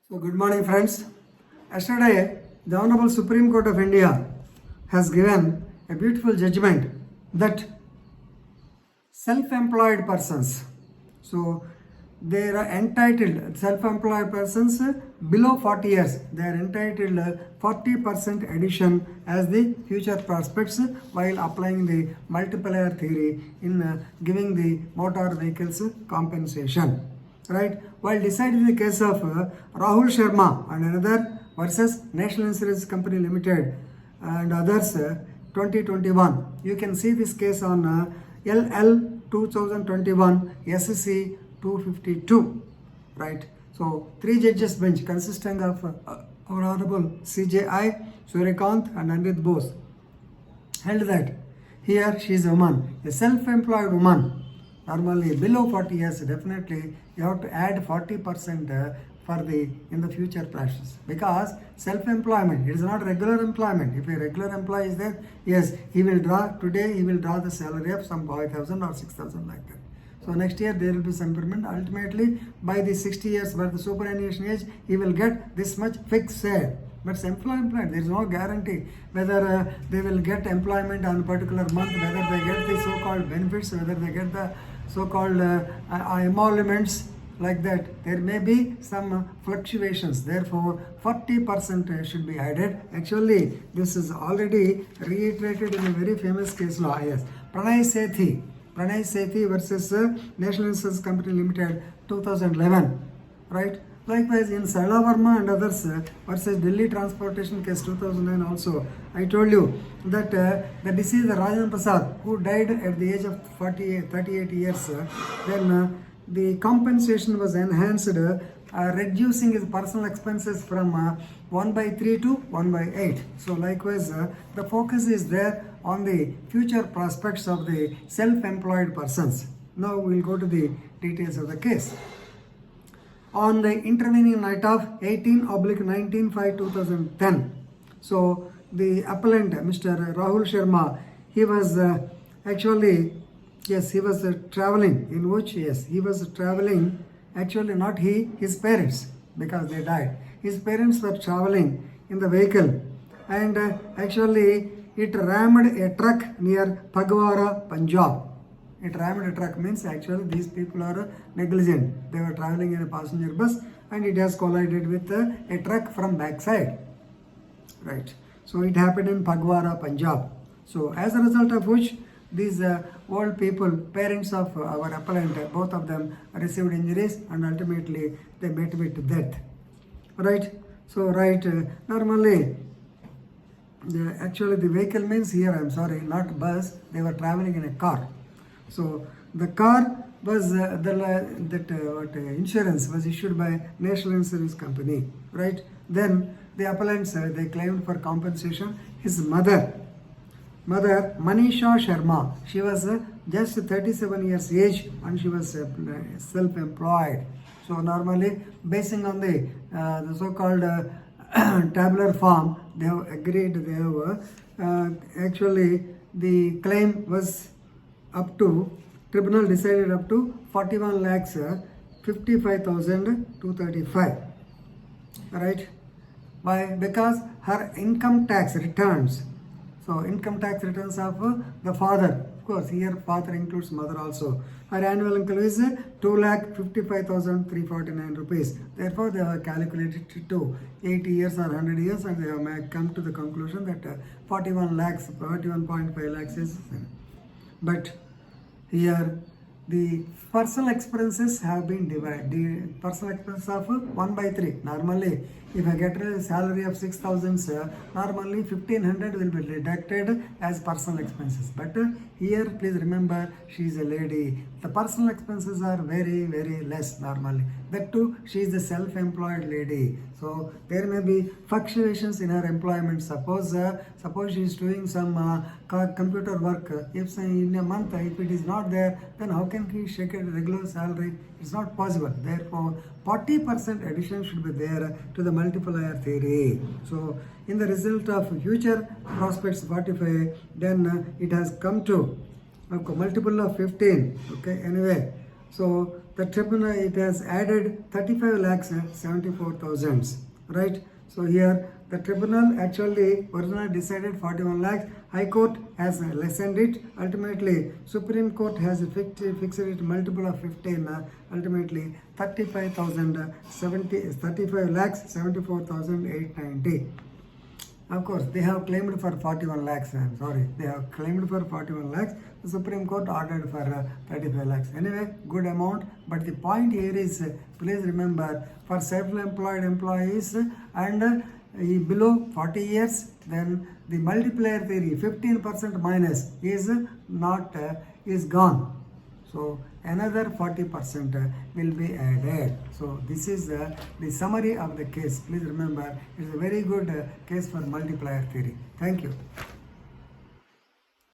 So, good morning, friends. Yesterday, the Honorable Supreme Court of India has given a beautiful judgment that self-employed persons, so they are entitled, self-employed persons below 40 years, they are entitled 40% addition as the future prospects while applying the multiplier theory in giving the motor vehicles compensation. Right? While deciding the case of Rahul Sharma and another versus National Insurance Company Limited and others 2021, you can see this case on LL 2021 SC 252. Right? So, three judges bench consisting of our Honorable CJI, Suryakant and Anrit Bose held that here she is a woman, a self-employed woman. Normally below 40 years, definitely you have to add 40% for the in the future practice, because self-employment, it is not regular employment. If a regular employee is there, yes, he will draw today, he will draw the salary of some 5,000 or 6,000 like that. So next year there will be some improvement. Ultimately, by the 60 years by the superannuation age, he will get this much fixed share. But self-employed, there is no guarantee whether they will get employment on a particular month, whether they get the so-called benefits, whether they get the so-called emoluments like that. There may be some fluctuations. Therefore, 40% should be added. Actually, this is already reiterated in a very famous case law. Yes, Pranay Sethi versus National Insurance Company Limited, 2011. Right? Likewise, in Sarla Verma and others versus Delhi Transportation Case 2009 also, I told you that the deceased Rajan Prasad, who died at the age of 38 years, then the compensation was enhanced, reducing his personal expenses from 1/3 to 1/8. So likewise, the focus is there on the future prospects of the self-employed persons. Now we will go to the details of the case. On the intervening night of 18/19/2010. So the appellant, Mr. Rahul Sharma, he was he was traveling. In which, yes, he was traveling. Actually, not he, his parents, because they died. His parents were traveling in the vehicle, and actually it rammed a truck near Phagwara, Punjab. It rammed a truck means actually these people are negligent. They were traveling in a passenger bus and it has collided with a truck from backside. Right. So it happened in Phagwara, Punjab. So as a result of which these old people, parents of our appellant, both of them received injuries and ultimately they met with death. Right. So normally actually the vehicle means here, I'm sorry, not bus, they were traveling in a car. So the car was insurance was issued by National Insurance Company, right? Then the appellants they claimed for compensation. His mother Manisha Sharma, she was just 37 years age and she was self-employed. So normally, basing on the so-called tabular form, they have agreed. They have actually the claim was up to, tribunal decided up to 41 lakhs 55,235. Right? Why? Because her income tax returns. So income tax returns of the father, of course here father includes mother also. Her annual income is 2,55,349 rupees. Therefore they have calculated to 80 years or 100 years and they have come to the conclusion that 41.5 lakhs is. But here the personal expenses have been divided. The personal expenses of 1/3. Normally, if I get a salary of 6,000, normally 1,500 will be deducted as personal expenses. But here, please remember, she is a lady. The personal expenses are very, very less normally. That too, she is a self-employed lady. So there may be fluctuations in her employment. Suppose she is doing some computer work. If in a month, if it is not there, then how can she take a regular salary? It's not possible. Therefore, 40% addition should be there to the multiplier theory. So in the result of future prospects 45, then it has come to a multiple of 15. Okay, anyway. So the tribunal, it has added 35 lakhs 74,000, right? So here the tribunal actually originally decided 41 lakhs. High Court has lessened it. Ultimately, Supreme Court has fixed it multiple of 15. Ultimately, 35 lakhs 74,890. Of course, they have claimed for 41 lakhs. I'm sorry, they have claimed for 41 lakhs. The Supreme Court ordered for 35 lakhs. Anyway, good amount. But the point here is, please remember, for self-employed employees and below 40 years, then the multiplier theory 15% minus is not is gone. So another 40% will be added. So this is the summary of the case. Please remember, it's a very good case for multiplier theory. Thank you.